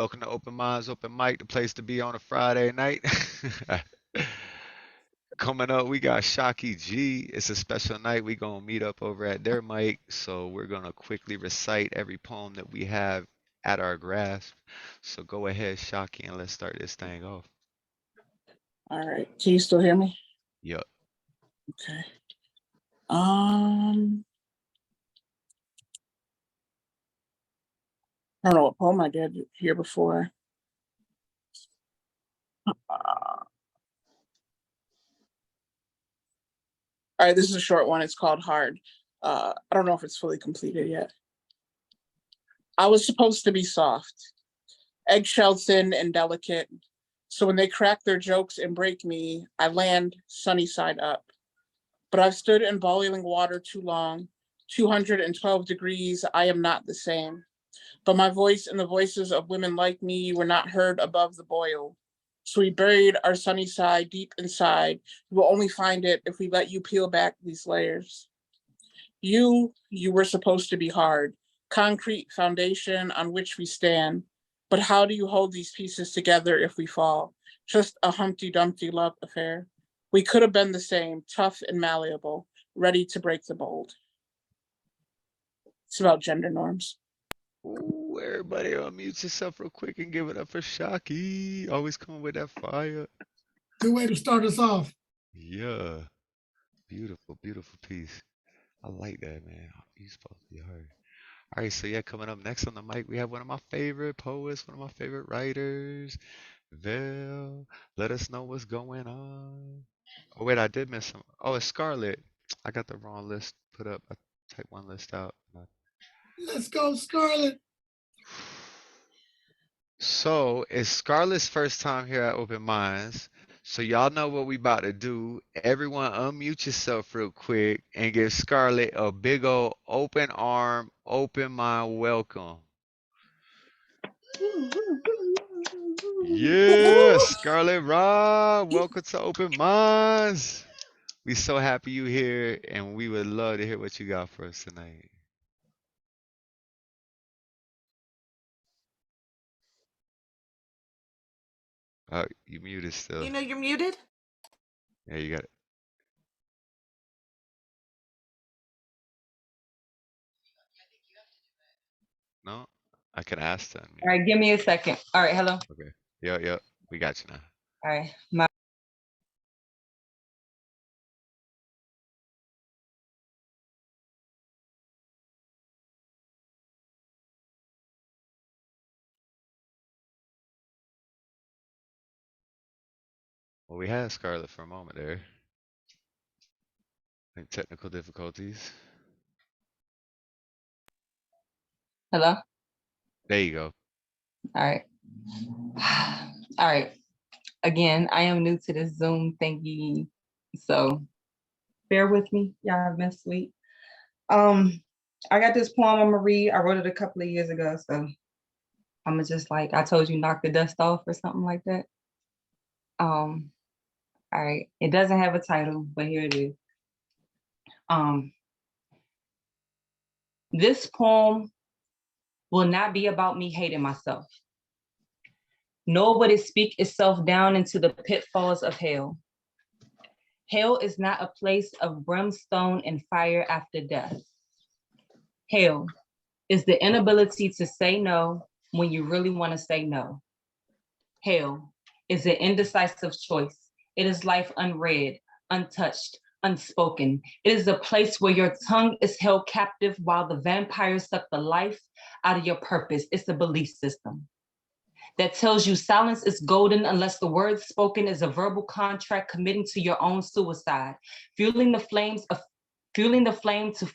Welcome to Open Minds, Open Mic, the place to be on a Friday night. Coming up, we got Shockie G. It's a special night. We gonna meet up over at their mic, so we're gonna quickly recite every poem that we have at our grasp. So go ahead, Shockie, and let's start this thing off. All right. Can you still hear me? Yup. Okay. I don't know what poem I did here before. All right, this is a short one. It's called Hard. I don't know if it's fully completed yet. I was supposed to be soft, eggshell thin and delicate. So when they crack their jokes and break me, I land sunny side up. But I've stood in boiling water too long, 212 degrees, I am not the same. But my voice and the voices of women like me were not heard above the boil. So we buried our sunny side deep inside. You will only find it if we let you peel back these layers. You were supposed to be hard, concrete foundation on which we stand. But how do you hold these pieces together if we fall? Just a Humpty Dumpty love affair. We could have been the same, tough and malleable, ready to break the mold. It's about gender norms. Ooh, everybody unmute yourself real quick and give it up for Shockie. Always coming with that fire. Good way to start us off. Yeah. Beautiful, beautiful piece. I like that, man. You supposed to be heard. All right, so yeah, coming up next on the mic, we have one of my favorite poets, one of my favorite writers, Vayl. Let us know what's going on. Oh wait, I did miss some. Oh, it's Scarlet. I got the wrong list put up. I typed one list out. Let's go, Scarlet. So it's Scarlet's first time here at Open Minds. So y'all know what we about to do. Everyone unmute yourself real quick and give Scarlet a big old open arm, open mind welcome. Yeah, Scarlet Ra, welcome to Open Minds. We so happy you here, and we would love to hear what you got for us tonight. Oh, you muted still. You know you're muted? Yeah, you got it. No? I can ask them. All right, give me a second. All right, hello. Okay. Yep. We got you now. All right. Well, we had Scarlet for a moment there. I think technical difficulties. Hello. There you go. All right. All right. Again, I am new to this Zoom thingy, so bear with me. Y'all have been sweet. I got this poem I'm gonna read. I wrote it a couple of years ago, so I'm gonna just like I told you, knock the dust off or something like that. All right. It doesn't have a title, but here it is. This poem will not be about me hating myself, nor would it speak itself down into the pitfalls of hell. Hell is not a place of brimstone and fire after death. Hell is the inability to say no when you really want to say no. Hell is an indecisive choice. It is life unread, untouched, unspoken. It is a place where your tongue is held captive while the vampires suck the life out of your purpose. It's a belief system that tells you silence is golden unless the word spoken is a verbal contract committing to your own suicide, fueling the flame to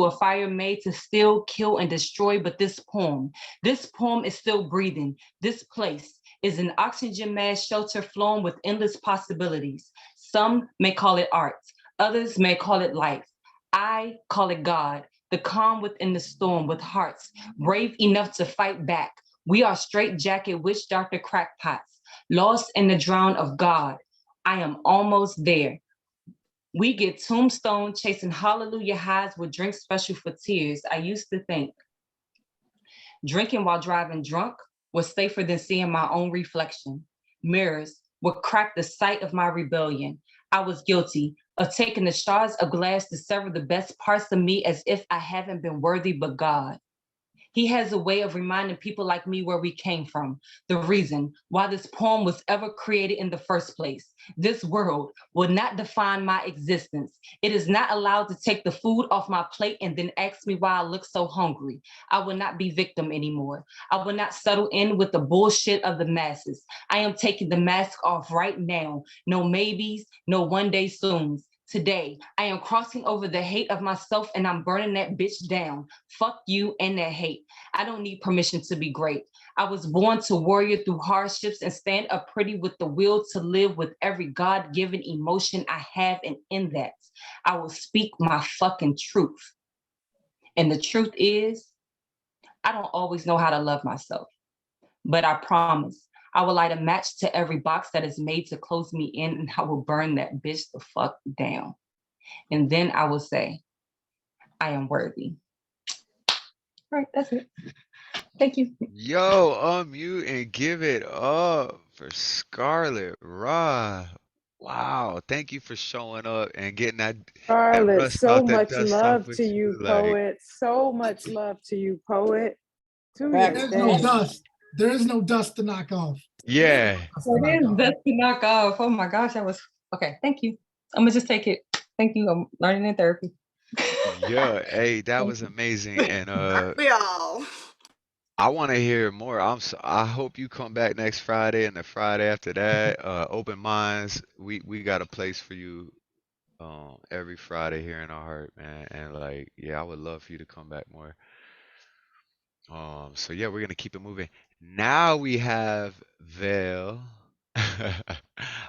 a fire made to steal, kill, and destroy. But this poem is still breathing. This place is an oxygen mask shelter flowing with endless possibilities. Some may call it art, others may call it life. I call it God, the calm within the storm, with hearts brave enough to fight back. We are straitjacket witch doctor crackpots, lost in the drown of God. I am almost there. We get tombstone chasing hallelujah highs with drinks special for tears. I used to think Drinking while driving drunk was safer than seeing my own reflection. Mirrors would crack the sight of my rebellion. I was guilty of taking the shards of glass to sever the best parts of me as if I haven't been worthy but God. He has a way of reminding people like me where we came from, the reason why this poem was ever created in the first place. This world will not define my existence. It is not allowed to take the food off my plate and then ask me why I look so hungry. I will not be victim anymore. I will not settle in with the bullshit of the masses. I am taking the mask off right now. No maybes, no one day soons. Today, I am crossing over the hate of myself and I'm burning that bitch down. Fuck you and that hate. I don't need permission to be great. I was born to warrior through hardships and stand up pretty with the will to live with every God-given emotion I have, and in that, I will speak my fucking truth. And the truth is, I don't always know how to love myself, but I promise I will light a match to every box that is made to close me in, and I will burn that bitch the fuck down. And then I will say, I am worthy. All right, that's it. Thank you. Yo, unmute and give it up for Scarlet Ra. Wow, thank you for showing up and getting that Scarlet, rust so out, that much dust off love with to you, you. Like, poet. So much love to you, poet. To Facts. your There's no day. dust. There is no dust to knock off. There is no yeah, dust to It knock is. off. That's to knock off. Oh my gosh, I was okay. Thank you. I'm gonna just take it. Thank you. I'm learning in therapy. yeah. Hey, that was amazing, and We all. I want to hear more. I hope you come back next Friday and the Friday after that. Open minds. We got a place for you every Friday here in our heart, man. And like, yeah, I would love for you to come back more. So yeah, we're gonna keep it moving. Now we have Vayl. I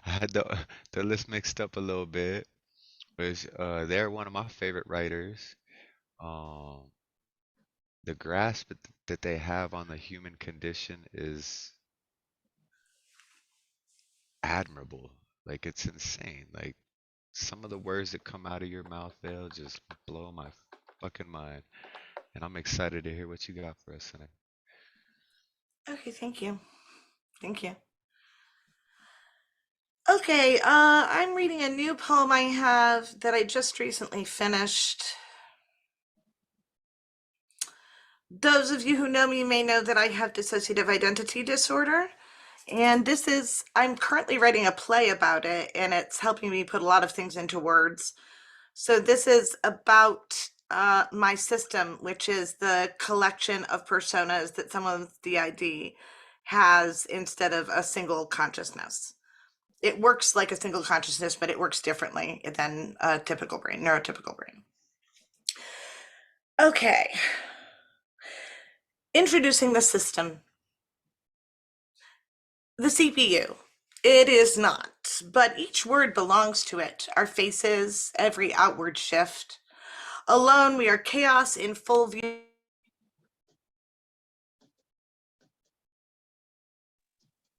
had the list mixed up a little bit, but they're one of my favorite writers. Um, the grasp that they have on the human condition is admirable. Like it's insane. Like some of the words that come out of your mouth, Vayl, just blow my fucking mind. And I'm excited to hear what you got for us tonight. Okay, thank you. Thank you. Okay, I'm reading a new poem I have that I just recently finished. Those of you who know me may know that I have dissociative identity disorder. And I'm currently writing a play about it, and it's helping me put a lot of things into words. So this is about my system, which is the collection of personas that someone with DID has instead of a single consciousness. It works like a single consciousness, but it works differently than a typical brain, neurotypical brain. Okay. Introducing the system. The CPU. It is not, but each word belongs to it. Our faces, every outward shift. Alone, we are chaos in full view.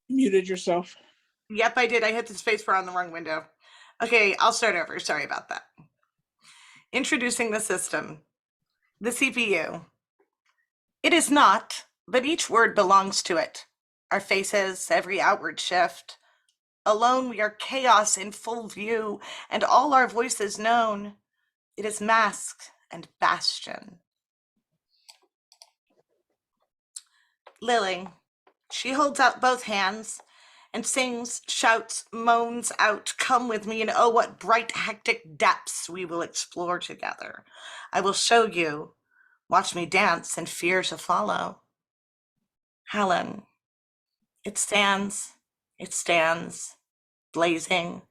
Muted yourself. Yep, I did. I hit the spacebar on the wrong window. Okay, I'll start over. Sorry about that. Introducing the system. The CPU. It is not, but each word belongs to it. Our faces, every outward shift. Alone, we are chaos in full view, and all our voices known. It is mask and bastion. Lily. She holds out both hands and sings, shouts, moans out, come with me, and oh, what bright, hectic depths we will explore together. I will show you. Watch me dance and fear to follow. Helen. It stands, blazing,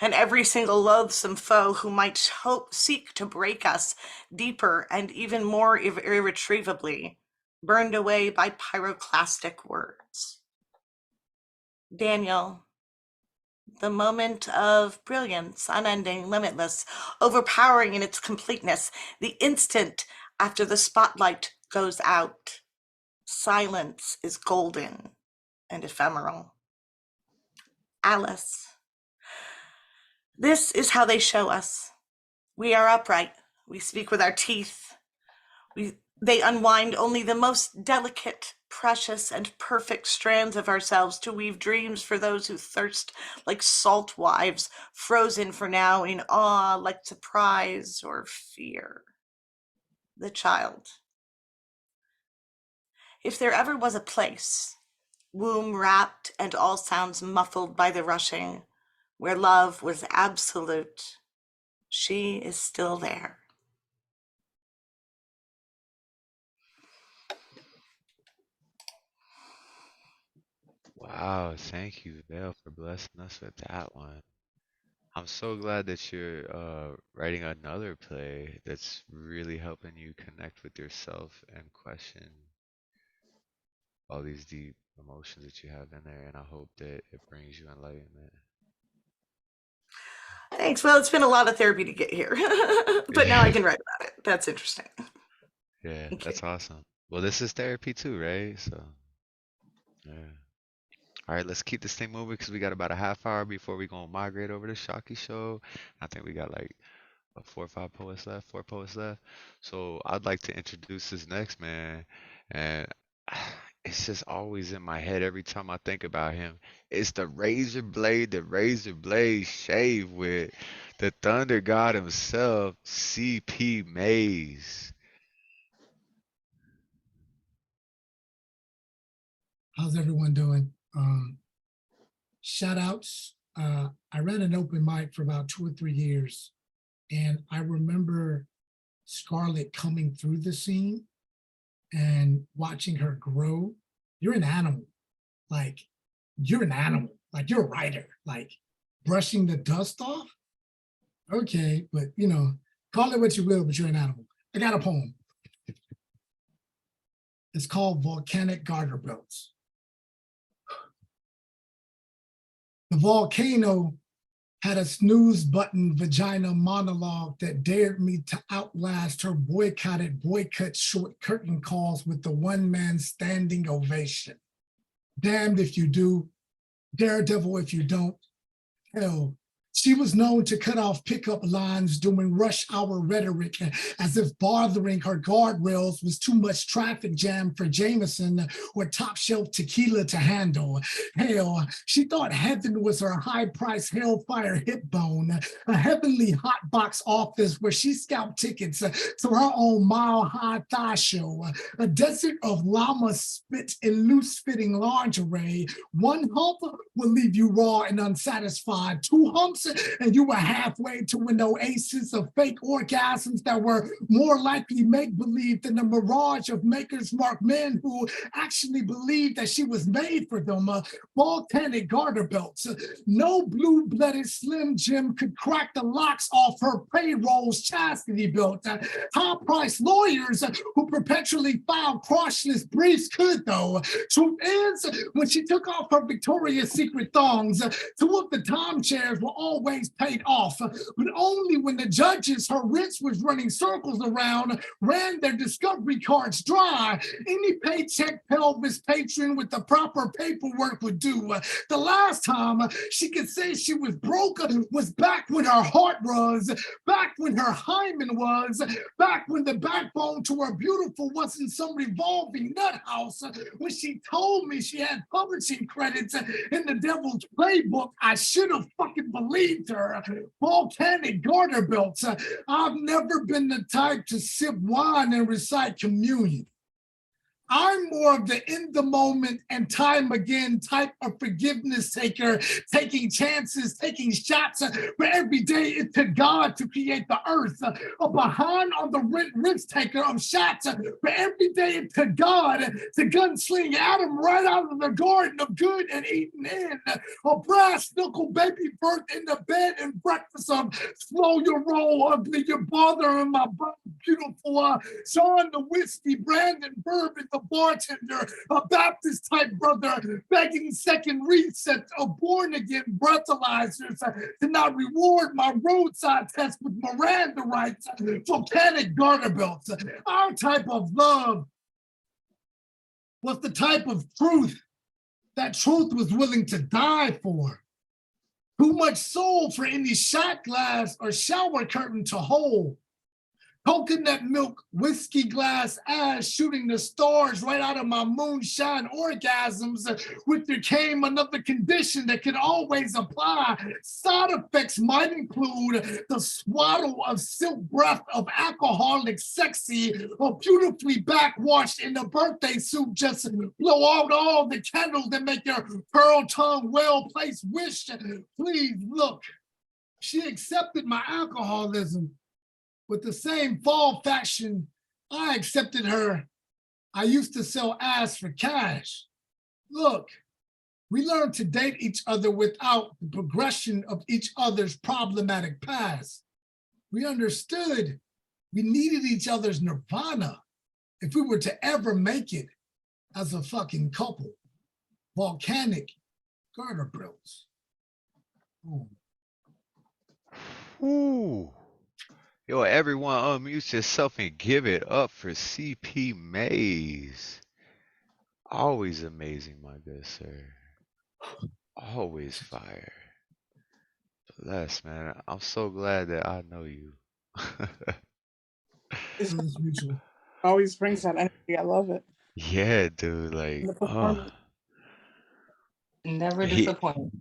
and every single loathsome foe who might seek to break us deeper and even more irretrievably, burned away by pyroclastic words. Daniel, the moment of brilliance, unending, limitless, overpowering in its completeness, the instant after the spotlight goes out. Silence is golden and ephemeral. Alice. This is how they show us. We are upright. We speak with our teeth. They unwind only the most delicate, precious, and perfect strands of ourselves to weave dreams for those who thirst like salt wives, frozen for now in awe like surprise or fear. The child. If there ever was a place, womb wrapped and all sounds muffled by the rushing, where love was absolute, she is still there. Wow, thank you, Vale, for blessing us with that one. I'm so glad that you're writing another play that's really helping you connect with yourself and question all these deep emotions that you have in there, and I hope that it brings you enlightenment. Thanks. Well, it's been a lot of therapy to get here, but now I can write about it. That's interesting. Yeah, Okay. that's awesome. Well, this is therapy too, right? So, yeah. All right, let's keep this thing moving because we got about a half hour before we gonna migrate over to Shockie show. I think we got like 4 or 5 poets left, 4 poets left. So I'd like to introduce this next man, and it's just always in my head every time I think about him. It's the razor blade shave with the Thunder God himself, CP Maze. How's everyone doing? Shout outs. I ran an open mic for about 2 or 3 years, and I remember Scarlet coming through the scene and watching her grow. You're an animal. Like, you're an animal. Like, you're a writer. Like, brushing the dust off? Okay, but you know, call it what you will, but you're an animal. I got a poem. It's called Volcanic Garter Belts. The volcano had a snooze button vagina monologue that dared me to outlast her boycott short curtain calls with the one-man standing ovation. Damned if you do, daredevil if you don't. Hell, she was known to cut off pickup lines doing rush hour rhetoric as if bothering her guardrails was too much traffic jam for Jameson or top shelf tequila to handle. Hell, she thought heaven was her high-priced hellfire hip bone, a heavenly hot box office where she scalped tickets to her own mile-high thigh show, a desert of llama spit in loose-fitting lingerie. One hump will leave you raw and unsatisfied. 2 humps and you were halfway to an oasis of fake orgasms that were more likely make-believe than a mirage of Maker's Mark men who actually believed that she was made for them. Volcanic garter belts. No blue-blooded Slim Jim could crack the locks off her payroll's chastity belt. High-priced lawyers who perpetually filed crotchless briefs could, though. Truth is, when she took off her Victoria's Secret thongs, 2 of the time chairs were always paid off, but only when the judges her wrist was running circles around ran their discovery cards dry. Any paycheck pelvis patron with the proper paperwork would do. The last time she could say she was broke was back when her heart was, back when her hymen was, back when the backbone to her beautiful wasn't some revolving nut house. When she told me she had publishing credits in the devil's playbook, I should have fucking believed her. Volcanic garter belts. I've never been the type to sip wine and recite communion. I'm more of the in the moment and time again type of forgiveness taker, taking chances, taking shots for every day it's to God to create the earth. A behind on the risk taker of shots for every day it's to God to gunsling Adam right out of the garden of good and eaten in. A brass knuckle baby birth in the bed and breakfast of slow your roll, ugly your bothering my beautiful Sean the whiskey, Brandon bourbon, the bartender, a Baptist type brother begging second resets of born again breathalyzers to not reward my roadside test with Miranda rights, volcanic garter belts. Our type of love was the type of truth that truth was willing to die for. Too much soul for any shot glass or shower curtain to hold. Coconut milk, whiskey glass ass, shooting the stars right out of my moonshine orgasms, which became another condition that can always apply. Side effects might include the swaddle of silk breath of alcoholic sexy, or beautifully backwashed in a birthday suit, just blow out all the candles that make your pearl tongue well-placed wish. Please look, she accepted my alcoholism. With the same fall fashion, I accepted her. I used to sell ass for cash. Look, we learned to date each other without the progression of each other's problematic past. We understood we needed each other's nirvana if we were to ever make it as a fucking couple. Volcanic garter belts. Ooh. Yo, everyone unmute yourself and give it up for CP Maze. Always amazing, my good sir. Always fire. Bless, man. I'm so glad that I know you. It's Mutual. always brings that energy. I love it. Yeah, dude. Like, The performance. Never he, disappoint.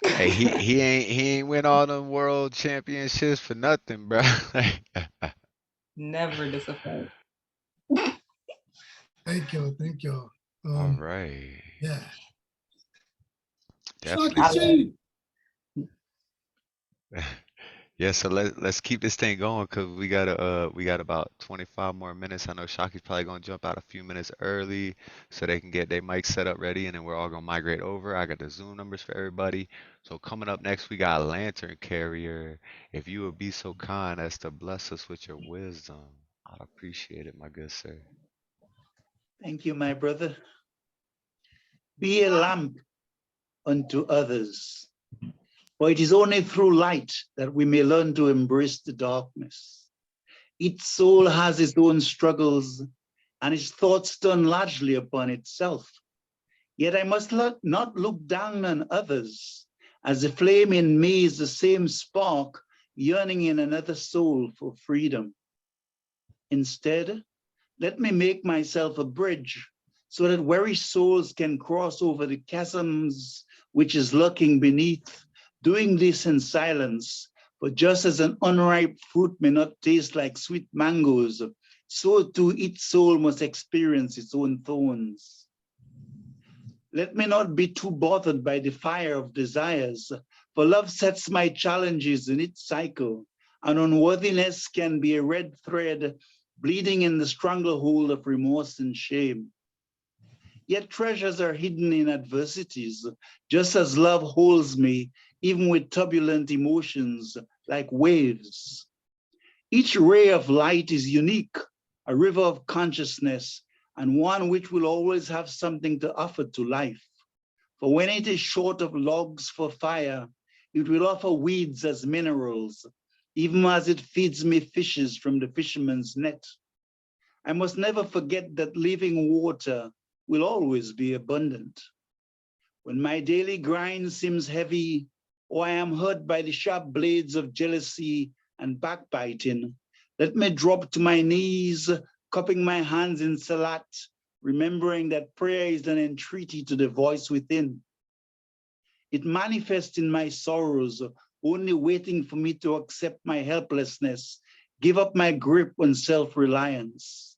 hey, he ain't win all them world championships for nothing, bro. Never disappoint. Thank you, thank you. All right. Yeah. Definitely. Shockie G. Yeah, so let's keep this thing going because we got about 25 more minutes. I know Shockie's probably gonna jump out a few minutes early so they can get their mic set up ready, and then we're all gonna migrate over. I got the Zoom numbers for everybody. So coming up next, we got Lantern Carrier. If you would be so kind as to bless us with your wisdom, I'd appreciate it, my good sir. Thank you, my brother. Be a lamp unto others. For it is only through light that we may learn to embrace the darkness. Each soul has its own struggles and its thoughts turn largely upon itself. Yet I must not look down on others, as the flame in me is the same spark yearning in another soul for freedom. Instead, let me make myself a bridge so that weary souls can cross over the chasms which is lurking beneath. Doing this in silence, but just as an unripe fruit may not taste like sweet mangoes, so too each soul must experience its own thorns. Let me not be too bothered by the fire of desires, for love sets my challenges in its cycle, and unworthiness can be a red thread bleeding in the stranglehold of remorse and shame. Yet treasures are hidden in adversities, just as love holds me even with turbulent emotions like waves. Each ray of light is unique, a river of consciousness, and one which will always have something to offer to life. For when it is short of logs for fire, it will offer weeds as minerals, even as it feeds me fishes from the fisherman's net. I must never forget that living water will always be abundant. When my daily grind seems heavy, or I am hurt by the sharp blades of jealousy and backbiting, let me drop to my knees, cupping my hands in salat, remembering that prayer is an entreaty to the voice within. It manifests in my sorrows, only waiting for me to accept my helplessness, give up my grip on self-reliance.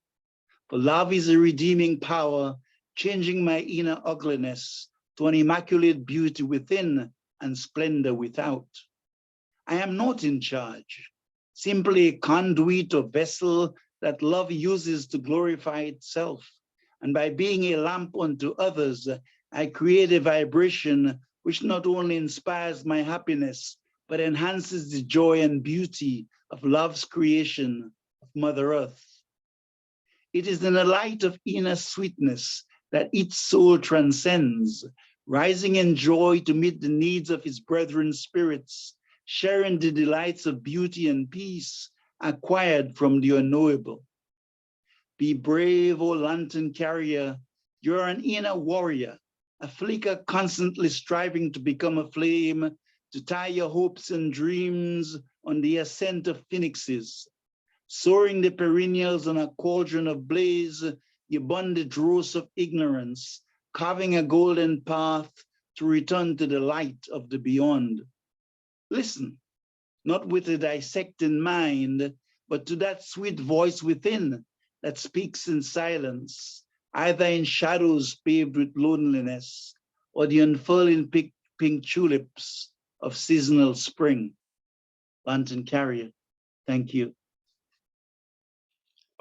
For love is a redeeming power, changing my inner ugliness to an immaculate beauty within and splendor without. I am not in charge, simply a conduit or vessel that love uses to glorify itself. And by being a lamp unto others, I create a vibration which not only inspires my happiness, but enhances the joy and beauty of love's creation of Mother Earth. It is in a light of inner sweetness that each soul transcends, rising in joy to meet the needs of his brethren spirits, sharing the delights of beauty and peace acquired from the unknowable. Be brave, O lantern carrier, you're an inner warrior, a flicker constantly striving to become a flame, to tie your hopes and dreams on the ascent of phoenixes. Soaring the perennials on a cauldron of blaze, you bonded rows of ignorance, carving a golden path to return to the light of the beyond. Listen, not with a dissecting mind, but to that sweet voice within that speaks in silence, either in shadows paved with loneliness or the unfurling pink tulips of seasonal spring. Lantern Carrier, thank you.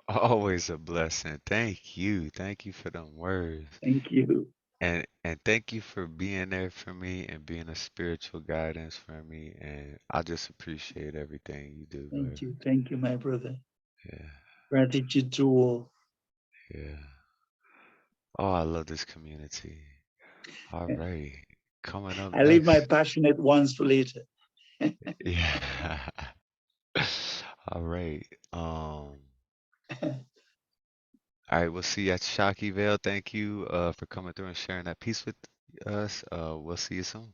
Always a blessing. Thank you. Thank you for them words. Thank you. And thank you for being there for me and being a spiritual guidance for me. And I just appreciate everything you do, bro. Thank you, my brother. Yeah, Gratitude to all. yeah. Oh, I love this community. All right. Coming up I leave my next. passionate ones for later. Yeah. All right. All right, we'll see you at Shockie Vayl. Thank you for coming through and sharing that piece with us. We'll see you soon.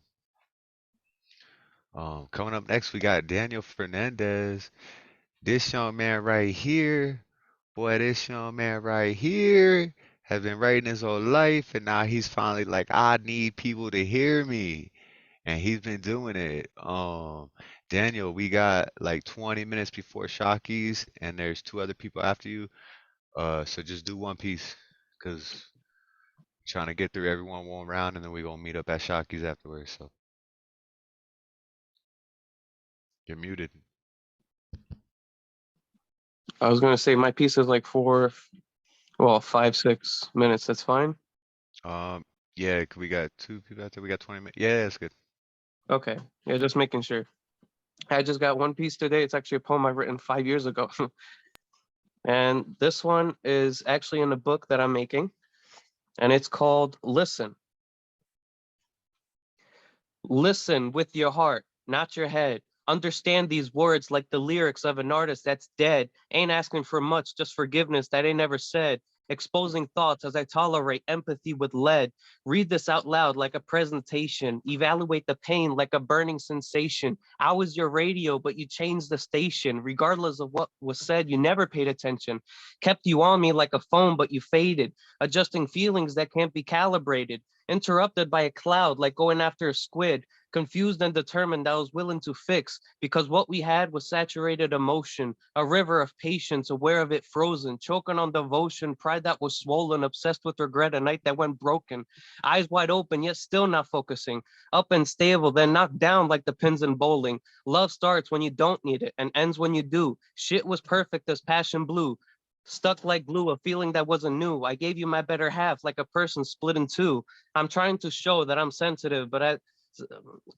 Coming up next, we got Daniel Fernandez. This young man right here, boy, this young man right here has been writing his whole life, and now he's finally like, I need people to hear me, and he's been doing it. Daniel, we got like 20 minutes before Shockie's, and there's two other people after you. So just do one piece, cause trying to get through everyone one round, and then we're gonna meet up at Shockey's afterwards. So you're muted. I was gonna say my piece is like 5, 6 minutes. That's fine. Yeah, we got two people out there. We got 20 minutes. Yeah, that's good. Okay. Yeah, just making sure. I just got one piece today. It's actually a poem I've written 5 years ago. And this one is actually in a book that I'm making, and it's called Listen. Listen with your heart, not your head. Understand these words like the lyrics of an artist that's dead. Ain't asking for much, just forgiveness that ain't never said. Exposing thoughts as I tolerate empathy with lead. Read this out loud like a presentation. Evaluate the pain like a burning sensation. I was your radio, but you changed the station. Regardless of what was said, you never paid attention. Kept you on me like a phone, but you faded. Adjusting feelings that can't be calibrated. Interrupted by a cloud like going after a squid. Confused and determined, I was willing to fix because what we had was saturated emotion, a river of patience, aware of it frozen, choking on devotion, pride that was swollen, obsessed with regret, a night that went broken, eyes wide open, yet still not focusing, up and stable, then knocked down like the pins in bowling. Love starts when you don't need it and ends when you do. Shit was perfect as passion blue. Stuck like glue, a feeling that wasn't new. I gave you my better half like a person split in two. I'm trying to show that I'm sensitive, but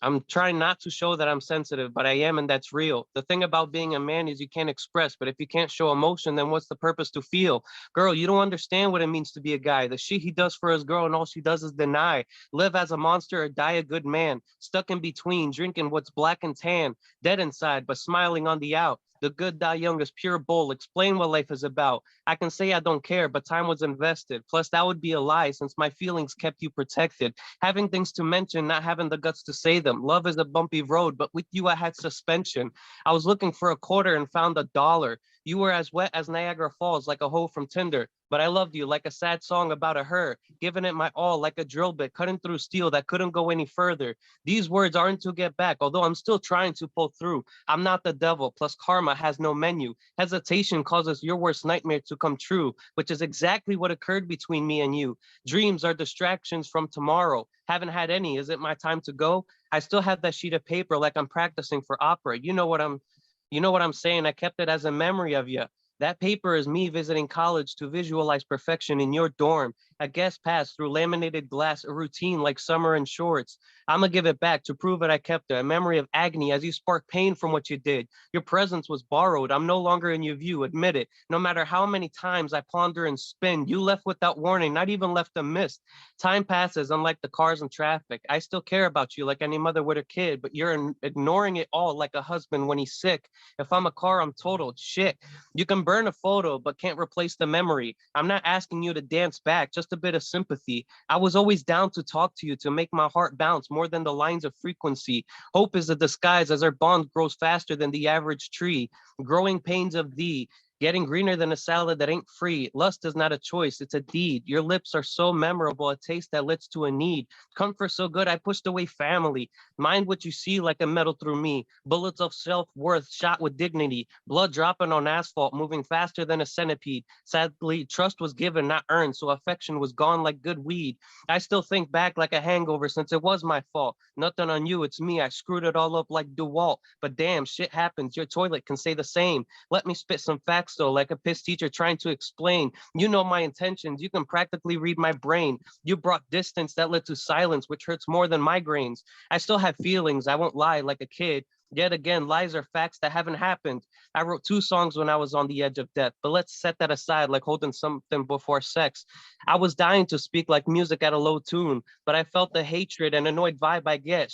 I'm trying not to show that I'm sensitive, but I am, and that's real. The thing about being a man is you can't express, but if you can't show emotion, then what's the purpose to feel? Girl, you don't understand what it means to be a guy. The shit he does for his girl, and all she does is deny. Live as a monster or die a good man. Stuck in between, drinking what's black and tan. Dead inside, but smiling on the out. The good die young is pure bull. Explain what life is about. I can say I don't care, but time was invested. Plus, that would be a lie since my feelings kept you protected. Having things to mention, not having the guts to say them. Love is a bumpy road, but with you, I had suspension. I was looking for a quarter and found $1. You were as wet as Niagara Falls, like a hoe from Tinder. But I loved you like a sad song about a her, giving it my all like a drill bit, cutting through steel that couldn't go any further. These words aren't to get back, although I'm still trying to pull through. I'm not the devil, plus karma has no menu. Hesitation causes your worst nightmare to come true, which is exactly what occurred between me and you. Dreams are distractions from tomorrow. Haven't had any. Is it my time to go? I still have that sheet of paper like I'm practicing for opera. You know what I'm saying? I kept it as a memory of you. That paper is me visiting college to visualize perfection in your dorm. A guest pass through laminated glass, a routine like summer in shorts. I'ma give it back to prove that I kept it. A memory of agony as you spark pain from what you did. Your presence was borrowed. I'm no longer in your view, admit it. No matter how many times I ponder and spin, you left without warning, not even left a miss. Time passes, unlike the cars and traffic. I still care about you like any mother with her kid, but you're ignoring it all like a husband when he's sick. If I'm a car, I'm totaled. Shit. You can burn a photo, but can't replace the memory. I'm not asking you to dance back, just a bit of sympathy. I was always down to talk to you, to make my heart bounce more than the lines of frequency. Hope is a disguise as our bond grows faster than the average tree. Growing pains of thee. Getting greener than a salad that ain't free. Lust is not a choice, it's a deed. Your lips are so memorable, a taste that leads to a need. Comfort so good, I pushed away family. Mind what you see like a metal through me. Bullets of self-worth shot with dignity. Blood dropping on asphalt, moving faster than a centipede. Sadly, trust was given, not earned, so affection was gone like good weed. I still think back like a hangover since it was my fault. Nothing on you, it's me. I screwed it all up like DeWalt. But damn, shit happens. Your toilet can say the same. Let me spit some facts though, like a piss teacher trying to explain. You know my intentions. You can practically read my brain. You brought distance that led to silence, which hurts more than migraines. I still have feelings. I won't lie like a kid. Yet again, lies are facts that haven't happened. I wrote 2 songs when I was on the edge of death, but let's set that aside like holding something before sex. I was dying to speak like music at a low tune, but I felt the hatred and annoyed vibe I get.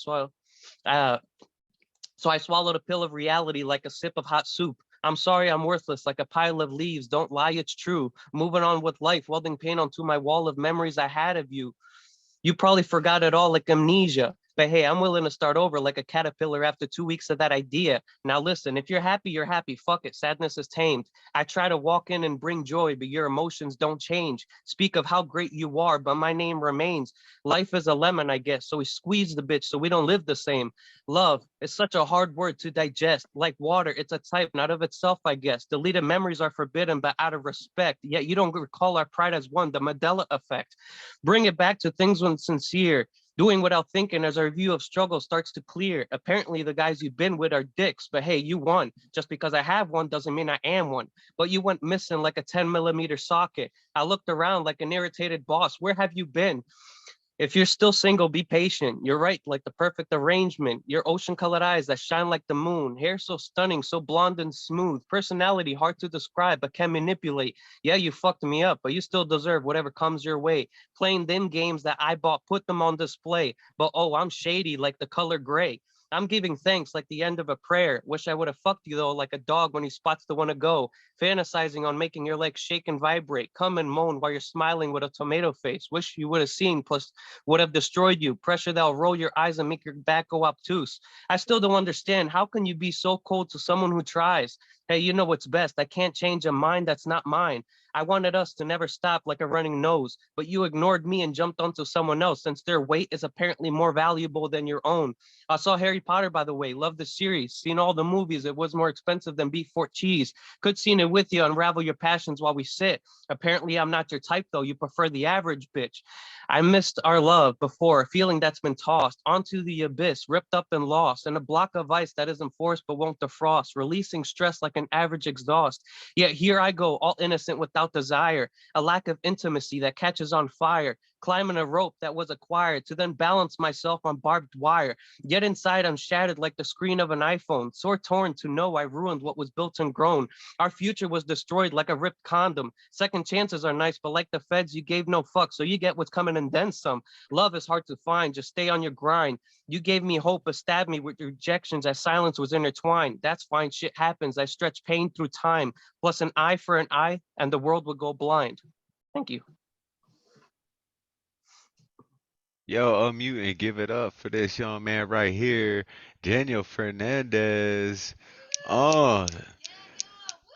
Uh, so I swallowed a pill of reality like a sip of hot soup. I'm sorry I'm worthless like a pile of leaves. Don't lie, it's true. Moving on with life, welding paint onto my wall of memories I had of you. You probably forgot it all like amnesia. But hey, I'm willing to start over like a caterpillar after 2 weeks of that idea. Now listen, if you're happy, you're happy. Fuck it, sadness is tamed. I try to walk in and bring joy, but your emotions don't change. Speak of how great you are, but my name remains. Life is a lemon, I guess, so we squeeze the bitch so we don't live the same. Love is such a hard word to digest. Like water, it's a type, not of itself, I guess. Deleted memories are forbidden, but out of respect. Yet you don't recall our pride as one, the Mandela effect. Bring it back to things when sincere. Doing without thinking as our view of struggle starts to clear. Apparently, the guys you've been with are dicks, but hey, you won. Just because I have one doesn't mean I am one. But you went missing like a 10mm socket. I looked around like an irritated boss. Where have you been? If you're still single, be patient. You're right, like the perfect arrangement. Your ocean-colored eyes that shine like the moon. Hair so stunning, so blonde and smooth. Personality hard to describe, but can manipulate. Yeah, you fucked me up, but you still deserve whatever comes your way. Playing them games that I bought, put them on display. But oh, I'm shady like the color gray. I'm giving thanks like the end of a prayer. Wish I would have fucked you though, like a dog when he spots the one to go. Fantasizing on making your legs shake and vibrate. Come and moan while you're smiling with a tomato face. Wish you would have seen, plus would have destroyed you. Pressure that'll roll your eyes and make your back go obtuse. I still don't understand. How can you be so cold to someone who tries? Hey, you know what's best. I can't change a mind that's not mine. I wanted us to never stop like a running nose, but you ignored me and jumped onto someone else since their weight is apparently more valuable than your own. I saw Harry Potter, by the way. Love the series. Seen all the movies. It was more expensive than beef fort cheese. Could seen it with you unravel your passions while we sit. Apparently, I'm not your type, though. You prefer the average bitch. I missed our love before, a feeling that's been tossed onto the abyss, ripped up and lost, and a block of ice that isn't forced but won't defrost, releasing stress like an average exhaust. Yet here I go, all innocent without desire, a lack of intimacy that catches on fire, climbing a rope that was acquired to then balance myself on barbed wire. Yet inside I'm shattered like the screen of an iPhone, sore torn to know I ruined what was built and grown. Our future was destroyed like a ripped condom. Second chances are nice, but like the feds, you gave no fuck, so you get what's coming and then some. Love is hard to find, just stay on your grind. You gave me hope, but stabbed me with rejections as silence was intertwined. That's fine, shit happens. I stretch pain through time, plus an eye for an eye, and the world would go blind. Thank you. Yo, unmute and give it up for this young man right here, Daniel Fernandez. Oh,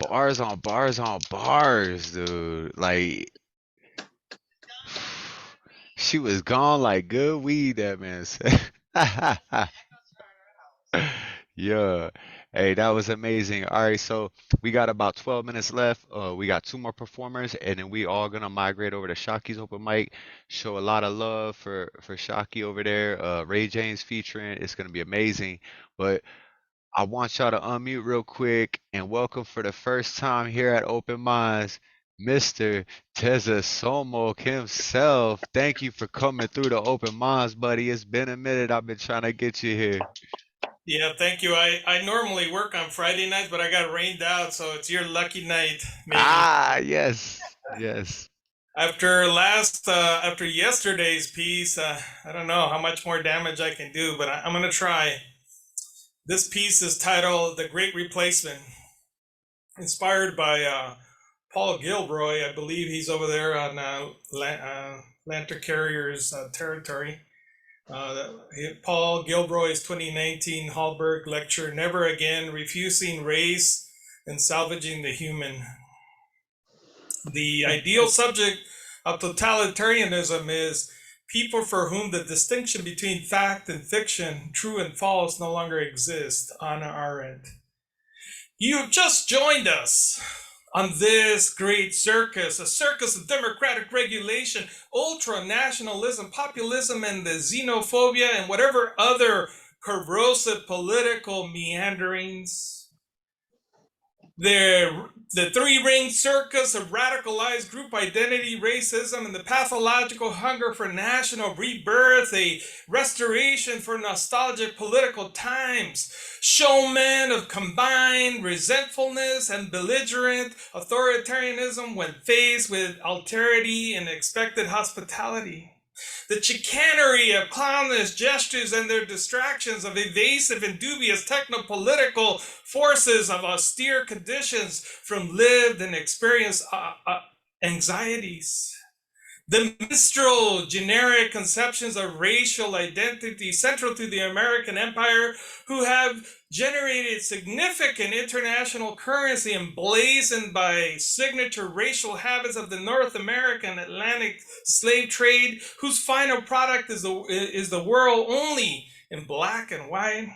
bars on bars on bars, dude. Like, she was gone like good weed, that man said. Yeah. Hey, that was amazing. All right, so we got about 12 minutes left. We got 2 more performers, and then we all gonna migrate over to Shockie's open mic. Show a lot of love for Shockie over there. Ray James featuring. It's gonna be amazing. But I want y'all to unmute real quick and welcome for the first time here at Open Minds, Mr. Tez-Talk himself. Thank you for coming through the Open Minds, buddy. It's been a minute. I've been trying to get you here. Yeah, thank you. I normally work on Friday nights, but I got rained out, so it's your lucky night, maybe. Ah, yes, yes. After yesterday's piece, I don't know how much more damage I can do, but I'm gonna try. This piece is titled "The Great Replacement," inspired by Paul Gilroy. I believe he's over there on Lanter Carrier's territory. Paul Gilroy's 2019 Hallberg lecture, "Never Again: Refusing Race, and salvaging the human. The ideal subject of totalitarianism is people for whom the distinction between fact and fiction, true and false, no longer exists on our end. You have just joined us on this great circus, a circus of democratic regulation, ultra-nationalism, populism, and the xenophobia, and whatever other corrosive political meanderings. The three-ring circus of radicalized group identity, racism, and the pathological hunger for national rebirth, a restoration for nostalgic political times, showmen of combined resentfulness and belligerent authoritarianism when faced with alterity and expected hospitality. The chicanery of clownish gestures and their distractions of evasive and dubious technopolitical forces of austere conditions from lived and experienced anxieties. The minstrel generic conceptions of racial identity central to the American empire, who have generated significant international currency emblazoned by signature racial habits of the North American Atlantic slave trade, whose final product is the world only in black and white.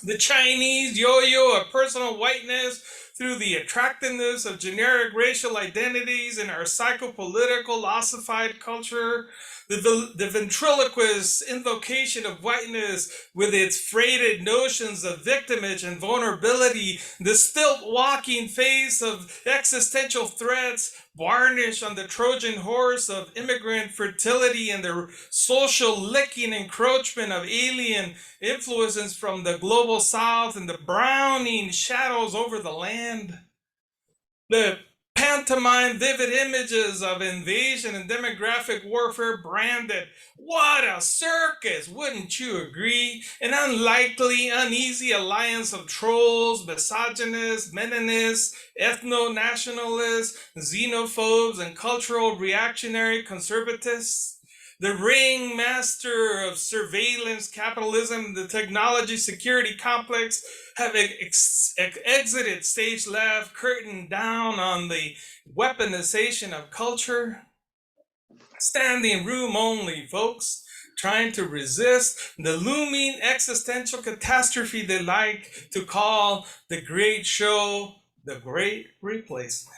The Chinese yo-yo of personal whiteness through the attractiveness of generic racial identities in our psychopolitical ossified culture, the ventriloquist invocation of whiteness with its freighted notions of victimage and vulnerability, the stilt-walking face of existential threats varnished on the Trojan horse of immigrant fertility and the social licking encroachment of alien influences from the global south and the browning shadows over the land. The pantomime vivid images of invasion and demographic warfare branded. What a circus, wouldn't you agree? An unlikely, uneasy alliance of trolls, misogynists, meninists, ethno-nationalists, xenophobes, and cultural reactionary conservatists. The ringmaster of surveillance capitalism, the technology security complex, have exited stage left, curtain down on the weaponization of culture. Standing room only, folks, trying to resist the looming existential catastrophe they like to call the great show, the great replacement.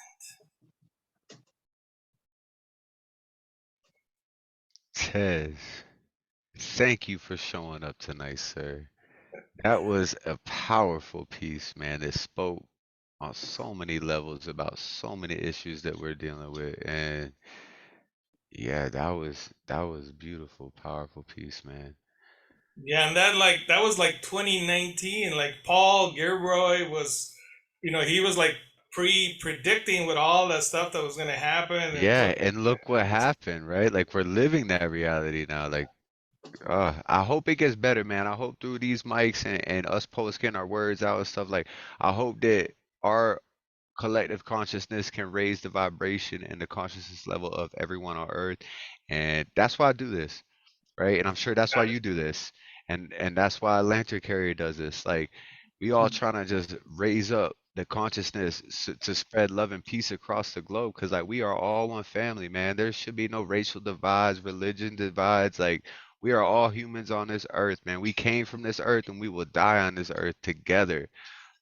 Tez, thank you for showing up tonight, sir. That was a powerful piece, man, that spoke on so many levels about so many issues that we're dealing with. And yeah, that was beautiful, powerful piece, man. Yeah, and that was like 2019. Like Paul Gilroy was, he was like predicting with all that stuff that was going to happen, and Yeah, look. and look what happened, right? Like we're living that reality now. Like, I hope it gets better, man. I hope through these mics and us posts getting our words out and stuff, like I hope that our collective consciousness can raise the vibration and the consciousness level of everyone on earth. And that's why I do this, right? And I'm sure that's why you do this. And that's why Lantern Carrier does this. Like we all trying to just raise up the consciousness to spread love and peace across the globe, because like we are all one family, man. There should be no racial divides, religion divides. Like we are all humans on this earth, man. We came from this earth and we will die on this earth together.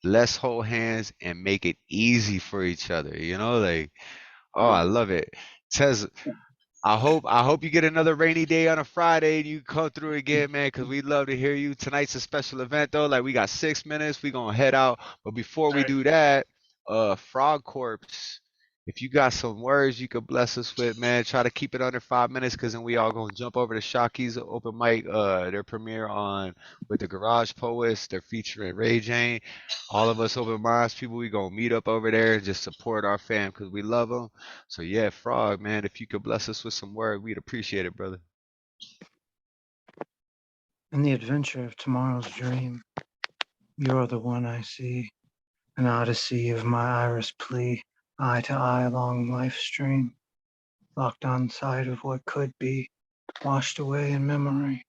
Let's hold hands and make it easy for each other, like, oh, I love it. Tez, I hope you get another rainy day on a Friday and you come through again, man, because we'd love to hear you. Tonight's a special event though. Like we got 6 minutes, we gonna head out. But before we do that, Frogg Corpse, if you got some words you could bless us with, man, try to keep it under 5 minutes, because then we all gonna jump over to Shockie's open mic, their premiere on with the Garage Poets. They're featuring Ray Jane. All of us open minds people, we gonna meet up over there and just support our fam because we love them. So yeah, Frog, man, if you could bless us with some word, we'd appreciate it, brother. In the adventure of tomorrow's dream, you're the one I see, an odyssey of my iris plea, eye to eye along life's stream, locked on sight of what could be, washed away in memory.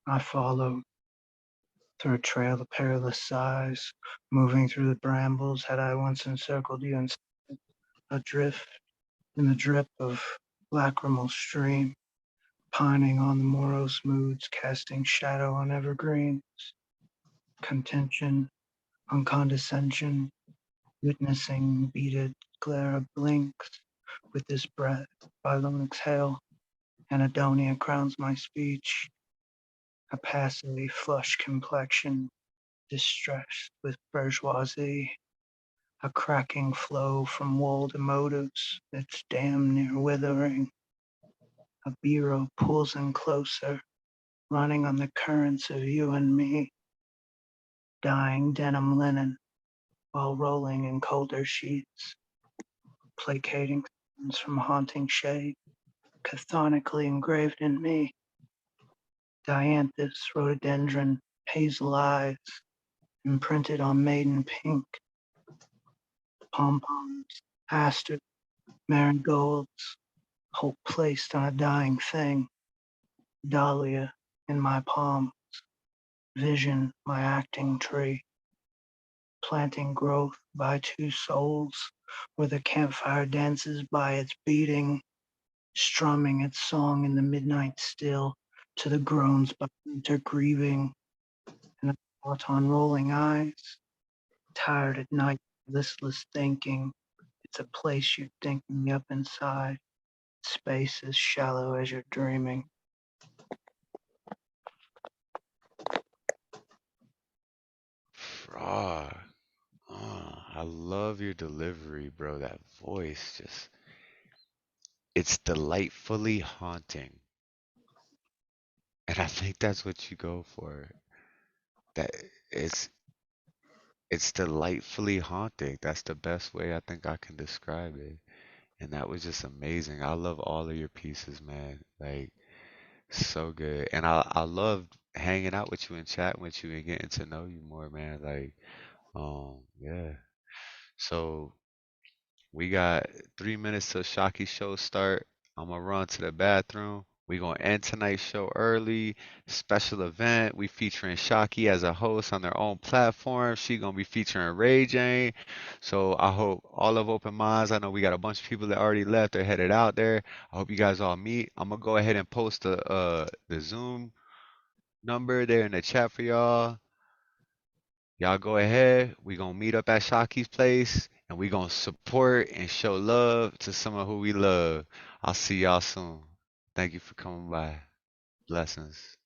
I followed, through a trail of perilous sighs, moving through the brambles had I once encircled you and adrift in the drip of lacrimal stream, pining on the morose moods, casting shadow on evergreens, contention on condescension, witnessing beaded glare of blinks with this breath by lone exhale. Anhedonia crowns my speech, a passively flushed complexion, distressed with bourgeoisie, a cracking flow from walled emotives that's damn near withering. A bureau pulls in closer, running on the currents of you and me, dyeing denim linen while rolling in colder sheets, placating sounds from haunting shade, cathonically engraved in me. Dianthus rhododendron, hazel eyes, imprinted on maiden pink, pom-poms, asters, marigolds, hope placed on a dying thing, dahlia in my palm, vision my acting tree, planting growth by two souls, where the campfire dances by its beating, strumming its song in the midnight still, to the groans by winter grieving, and a thought on rolling eyes, tired at night, listless thinking, it's a place you'd think me up inside, space as shallow as you're dreaming. Frog. Oh, I love your delivery, bro. That voice just, it's delightfully haunting. And I think that's what you go for. That it's it's delightfully haunting. That's the best way I think I can describe it. And that was just amazing. I love all of your pieces, man. Like so good. And I loved hanging out with you and chatting with you and getting to know you more, man. Like, yeah. So we got 3 minutes till Shocky's show start. I'm gonna run to the bathroom. We gonna end tonight's show early. Special event. We featuring Shocky as a host on their own platform. She gonna be featuring Ray Jane. So I hope all of Open Minds. I know we got a bunch of people that already left. They're headed out there. I hope you guys all meet. I'm gonna go ahead and post the Zoom number there in the chat for y'all. Y'all go ahead. We gonna meet up at Shocky's place and we gonna support and show love to someone who we love. I'll see y'all soon. Thank you for coming by. Blessings.